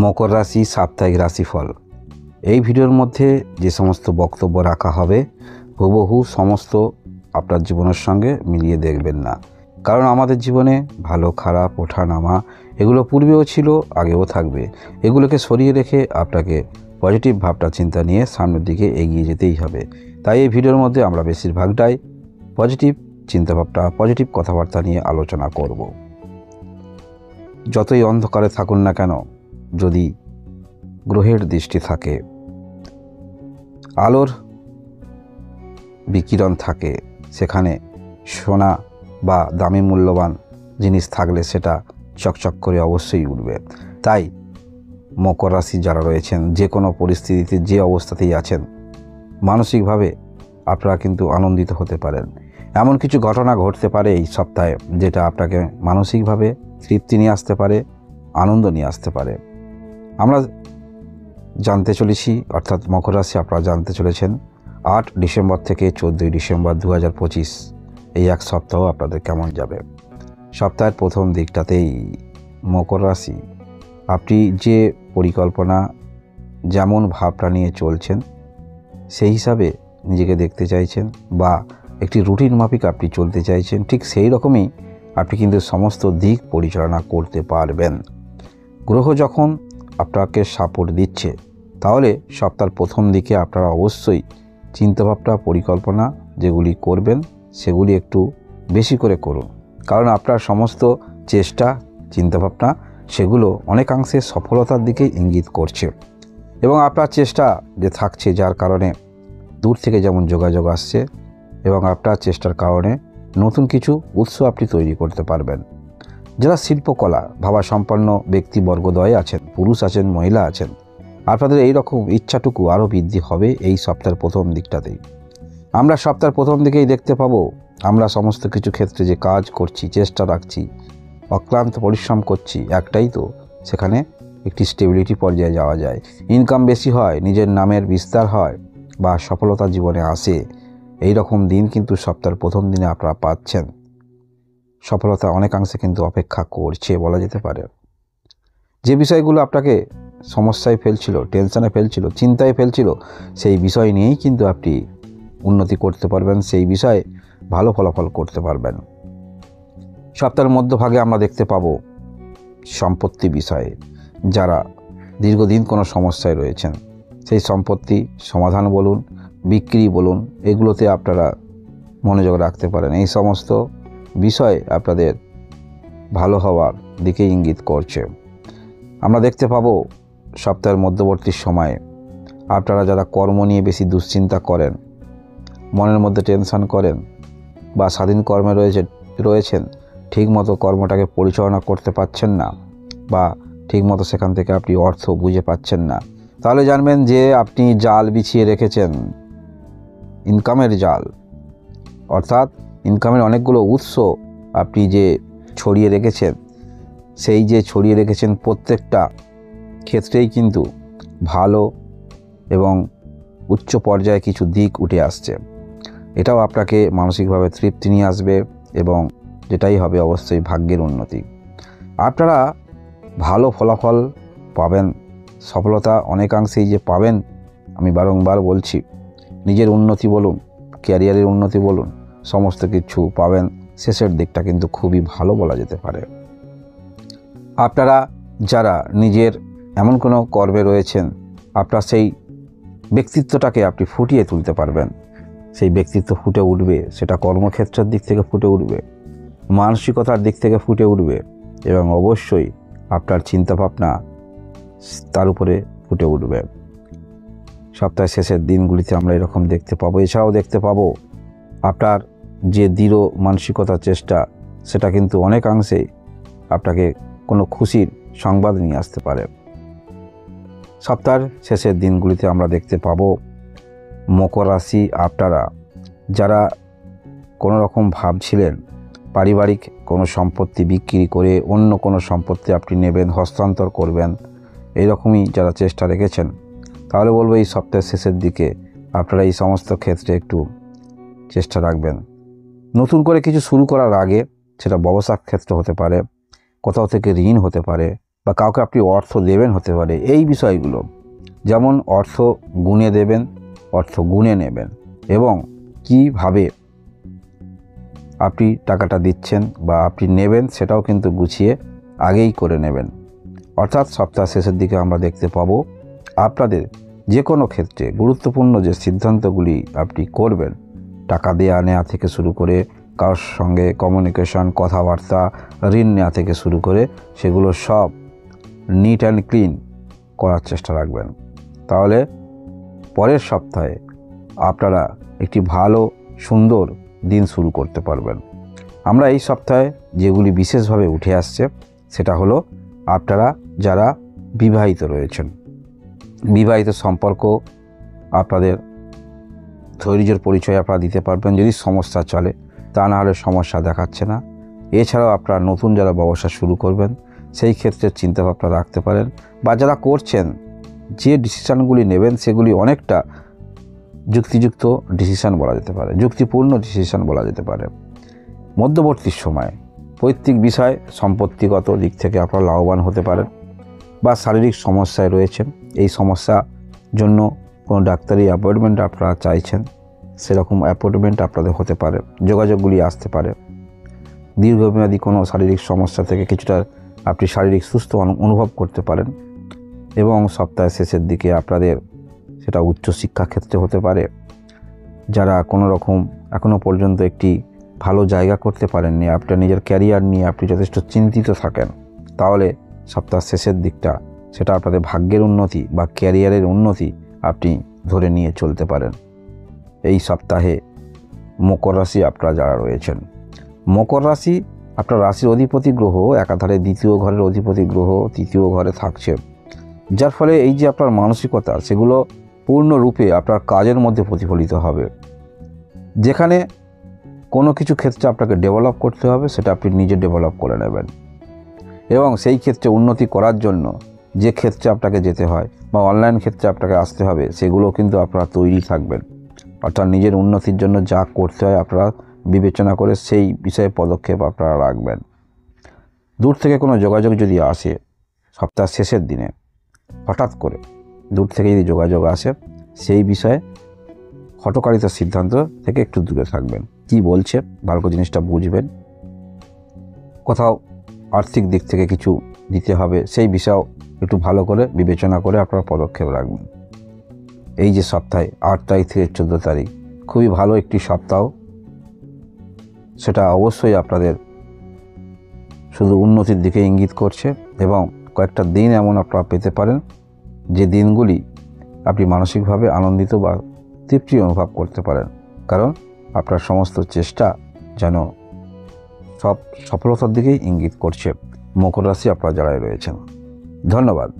মকর রাশি সাপ্তাহিক রাশিফল। এই ভিডিওর মধ্যে যে সমস্ত বক্তব্য রাখা হবে হুবহু সমস্ত আপনার জীবনের সঙ্গে মিলিয়ে দেখবেন না, কারণ আমাদের জীবনে ভালো খারাপ ওঠা নামা এগুলো পূর্বেও ছিল, আগেও থাকবে। এগুলোকে সরিয়ে রেখে আপনাকে পজিটিভ ভাবনা চিন্তা নিয়ে সামনের দিকে এগিয়ে যেতেই হবে। তাই এই ভিডিওর মধ্যে আমরা বেশিরভাগটাই পজিটিভ চিন্তাভাবনা, পজিটিভ কথাবার্তা নিয়ে আলোচনা করব। যতই অন্ধকারে থাকুন না কেন, যদি গ্রহের দৃষ্টি থাকে, আলোর বিকিরণ থাকে, সেখানে সোনা বা দামি মূল্যবান জিনিস থাকলে সেটা চকচক করে অবশ্যই উঠবে। তাই মকর রাশি যারা রয়েছেন, যে কোনো পরিস্থিতিতে যে অবস্থাতেই আছেন, মানসিকভাবে আপনারা কিন্তু আনন্দিত হতে পারেন। এমন কিছু ঘটনা ঘটতে পারে এই সপ্তাহে যেটা আপনাকে মানসিকভাবে তৃপ্তি নিয়ে আসতে পারে, আনন্দ নিয়ে আসতে পারে। আমরা জানতে চলেছি, অর্থাৎ মকর রাশি আপনারা জানতে চলেছেন 8 ডিসেম্বর থেকে 14 ডিসেম্বর 2025 এই এক সপ্তাহ আপনাদের কেমন যাবে। সপ্তাহের প্রথম দিকটাতেই মকর রাশি, আপনি যে পরিকল্পনা, যেমন ভাবটা নিয়ে চলছেন, সেই হিসাবে নিজেকে দেখতে চাইছেন বা একটি রুটিন মাফিক আপনি চলতে চাইছেন, ঠিক সেই রকমই আপনি কিন্তু সমস্ত দিক পরিচালনা করতে পারবেন। গ্রহ যখন আপনাকে সাপোর্ট দিচ্ছে, তাহলে সপ্তাহের প্রথম দিকে আপনারা অবশ্যই চিন্তাভাবনা, পরিকল্পনা যেগুলি করবেন সেগুলি একটু বেশি করে করুন, কারণ আপনার সমস্ত চেষ্টা, চিন্তাভাবনা সেগুলো অনেকাংশে সফলতার দিকে ইঙ্গিত করছে। এবং আপনার চেষ্টা যে থাকছে, যার কারণে দূর থেকে যেমন যোগাযোগ আসছে, এবং আপনার চেষ্টার কারণে নতুন কিছু উৎস আপনি তৈরি করতে পারবেন। যারা শিল্পকলা ভাবা সম্পন্ন ব্যক্তিবর্গদ্বয় আছেন, পুরুষ আছেন, মহিলা আছেন, আপনাদের এই রকম ইচ্ছাটুকু আরও বৃদ্ধি হবে এই সপ্তাহের প্রথম দিকটাতেই। আমরা সপ্তাহের প্রথম দিকেই দেখতে পাবো, আমরা সমস্ত কিছু ক্ষেত্রে যে কাজ করছি, চেষ্টা রাখছি, অক্লান্ত পরিশ্রম করছি, একটাই তো, সেখানে একটি স্টেবিলিটি পর্যায়ে যাওয়া যায়, ইনকাম বেশি হয়, নিজের নামের বিস্তার হয় বা সফলতা জীবনে আসে। এই রকম দিন কিন্তু সপ্তাহের প্রথম দিনে আপনারা পাচ্ছেন। সফলতা অনেকাংশে কিন্তু অপেক্ষা করছে বলা যেতে পারে। যে বিষয়গুলো আপনাকে সমস্যায় ফেলছিল, টেনশনে ফেলছিল, চিন্তায় ফেলছিল, সেই বিষয় নিয়েই কিন্তু আপনি উন্নতি করতে পারবেন, সেই বিষয়ে ভালো ফলাফল করতে পারবেন। সপ্তাহের মধ্যভাগে আমরা দেখতে পাবো সম্পত্তি বিষয়ে, যারা দীর্ঘদিন কোনো সমস্যায় রয়েছেন, সেই সম্পত্তি সমাধান বলুন, বিক্রি বলুন, এগুলোতে আপনারা মনোযোগ রাখতে পারেন। এই সমস্ত বিষয় আপনাদের ভালো হওয়ার দিকে ইঙ্গিত করছে। আমরা দেখতে পাবো সপ্তাহের মধ্যবর্তী সময়ে আপনারা যারা কর্ম নিয়ে বেশি দুশ্চিন্তা করেন, মনের মধ্যে টেনশন করেন বা স্বাধীন কর্মে রয়েছেন, ঠিকমতো কর্মটাকে পরিচালনা করতে পারছেন না বা ঠিকমতো সেখান থেকে আপনি অর্থ বুঝে পাচ্ছেন না, তাহলে জানবেন যে আপনি জাল বিছিয়ে রেখেছেন, ইনকামের জাল। অর্থাৎ ইনকামের অনেকগুলো উৎস আপনি যে ছড়িয়ে রেখেছেন, সেই যে ছড়িয়ে রেখেছেন প্রত্যেকটা ক্ষেত্রেই কিন্তু ভালো এবং উচ্চ পর্যায়ে কিছু দিক উঠে আসছে। এটাও আপনাকে মানসিকভাবে তৃপ্তি নিয়ে আসবে এবং যেটাই হবে অবশ্যই ভাগ্যের উন্নতি। আপনারা ভালো ফলাফল পাবেন, সফলতা অনেকাংশেই যে পাবেন, আমি বারংবার বলছি, নিজের উন্নতি বলুন, ক্যারিয়ারের উন্নতি বলুন, সমস্ত কিছু পাবেন। শেষের দিকটা কিন্তু খুবই ভালো বলা যেতে পারে। আপনারা যারা নিজের এমন কোনো কর্মে রয়েছেন, আপনার সেই ব্যক্তিত্বটাকে আপনি ফুটিয়ে তুলতে পারবেন। সেই ব্যক্তিত্ব ফুটে উঠবে, সেটা কর্মক্ষেত্রের দিক থেকে ফুটে উঠবে, মানসিকতার দিক থেকে ফুটে উঠবে এবং অবশ্যই আপনার চিন্তাভাবনা তার উপরে ফুটে উঠবে। সপ্তাহের শেষের দিনগুলিতে আমরা এরকম দেখতে পাবো। এছাড়াও দেখতে পাবো আপনার যে দৃঢ় মানসিকতার চেষ্টা, সেটা কিন্তু অনেকাংশেই আপনাকে কোনো খুশির সংবাদ নিয়ে আসতে পারে। সপ্তাহের শেষের দিনগুলিতে আমরা দেখতে পাবো মকর রাশি আপনারা যারা কোনো রকম ভাবছিলেন পারিবারিক কোনো সম্পত্তি বিক্রি করে অন্য কোনো সম্পত্তি আপনি নেবেন, হস্তান্তর করবেন, এইরকমই যারা চেষ্টা রেখেছেন, তাহলে বলবো এই সপ্তাহের শেষের দিকে আপনারা এই সমস্ত ক্ষেত্রে একটু চেষ্টা রাখবেন। নতুন করে কিছু শুরু করার আগে, সেটা ব্যবসার ক্ষেত্র হতে পারে, কোথাও থেকে ঋণ হতে পারে, বা কাউকে আপনি অর্থ দেবেন হতে পারে, এই বিষয়গুলো। যেমন অর্থ গুণে দেবেন, অর্থ গুণে নেবেন, এবং কিভাবে আপনি টাকাটা দিচ্ছেন বা আপনি নেবেন সেটাও কিন্তু গুছিয়ে আগেই করে নেবেন। অর্থাৎ সপ্তাহ শেষের দিকে আমরা দেখতে পাবো আপনাদের যে কোনো ক্ষেত্রে গুরুত্বপূর্ণ যে সিদ্ধান্তগুলি আপনি করবেন, টাকা দেওয়া নেওয়া থেকে শুরু করে কারোর সঙ্গে কমিউনিকেশন, কথাবার্তা, ঋণ নেওয়া থেকে শুরু করে, সেগুলো সব নিট অ্যান্ড ক্লিন করার চেষ্টা রাখবেন। তাহলে পরের সপ্তাহে আপনারা একটি ভালো সুন্দর দিন শুরু করতে পারবেন। আমরা এই সপ্তাহে যেগুলি বিশেষভাবে উঠে আসছে সেটা হলো আপনারা যারা বিবাহিত রয়েছেন, বিবাহিত সম্পর্ক আপনাদের ধৈর্যের পরিচয় আপনারা দিতে পারবেন যদি সমস্যা চলে, তা না হলে সমস্যা দেখাচ্ছে না। এছাড়াও আপনারা নতুন যারা ব্যবসা শুরু করবেন সেই ক্ষেত্রে চিন্তাভাবনা রাখতে পারেন, বা যারা করছেন যে ডিসিশানগুলি নেবেন সেগুলি অনেকটা যুক্তিযুক্ত ডিসিশান বলা যেতে পারে, যুক্তিপূর্ণ ডিসিশান বলা যেতে পারে। মধ্যবর্তী সময়ে পৈতৃক বিষয় সম্পত্তিগত দিক থেকে আপনারা লাভবান হতে পারেন, বা শারীরিক সমস্যায় রয়েছেন, এই সমস্যা জন্য কোনো ডাক্তারি অ্যাপয়েন্টমেন্ট আপনারা চাইছেন, সেরকম অ্যাপয়েন্টমেন্ট আপনাদের হতে পারে, যোগাযোগগুলি আসতে পারে। দীর্ঘমেয়াদী কোনো শারীরিক সমস্যা থেকে কিছুটা আপনি শারীরিক সুস্থ অনুভব করতে পারেন, এবং সপ্তাহের শেষের দিকে আপনাদের সেটা উচ্চশিক্ষা ক্ষেত্রে হতে পারে। যারা কোনো রকম এখনও পর্যন্ত একটি ভালো জায়গা করতে পারেননি, আপনার নিজের ক্যারিয়ার নিয়ে আপনি যথেষ্ট চিন্তিত থাকেন, তাহলে সপ্তাহ শেষের দিকটা সেটা আপনাদের ভাগ্যের উন্নতি বা ক্যারিয়ারের উন্নতি আপনি ধরে নিয়ে চলতে পারেন। এই সপ্তাহে মকর রাশি আপনারা যারা রয়েছেন, মকর রাশি আপনার রাশির অধিপতি গ্রহ একাধারে দ্বিতীয় ঘরের অধিপতি গ্রহ তৃতীয় ঘরে থাকছে, যার ফলে এই যে আপনার মানসিকতা সেগুলো পূর্ণরূপে আপনার কাজের মধ্যে প্রতিফলিত হবে। যেখানে কোনো কিছু ক্ষেত্রে আপনাকে ডেভেলপ করতে হবে সেটা আপনি নিজে ডেভেলপ করে নেবেন, এবং সেই ক্ষেত্রে উন্নতি করার জন্য যে ক্ষেত্রে আপনাকে যেতে হয় বা অনলাইন ক্ষেত্রে আপনাকে আসতে হবে সেগুলো কিন্তু আপনারা তৈরি থাকবেন। অর্থাৎ নিজের উন্নতির জন্য যা করতে হয় আপনারা বিবেচনা করে সেই বিষয়ে পদক্ষেপ আপনারা রাখবেন। দূর থেকে কোনো যোগাযোগ যদি আসে সপ্তাহ শেষের দিনে, হঠাৎ করে দূর থেকে যদি যোগাযোগ আসে, সেই বিষয়ে হঠকারিতার সিদ্ধান্ত থেকে একটু দূরে থাকবেন। কি বলছে ভালো করে জিনিসটা বুঝবেন। কোথাও আর্থিক দিক থেকে কিছু দিতে হবে, সেই বিষয়েও একটু ভালো করে বিবেচনা করে আপনারা পদক্ষেপ রাখবেন। এই যে সপ্তাহে 8 তারিখ থেকে 14 তারিখ খুবই ভালো একটি সপ্তাহ, সেটা অবশ্যই আপনাদের শুধু উন্নতির দিকে ইঙ্গিত করছে, এবং কয়েকটা দিন এমন আপনারা পেতে পারেন যে দিনগুলি আপনি মানসিকভাবে আনন্দিত বা তৃপ্তি অনুভব করতে পারেন, কারণ আপনার সমস্ত চেষ্টা যেন সব সফলতার দিকেই ইঙ্গিত করছে। মকর রাশি আপনারা যারাই রয়েছেন, ধন্যবাদ।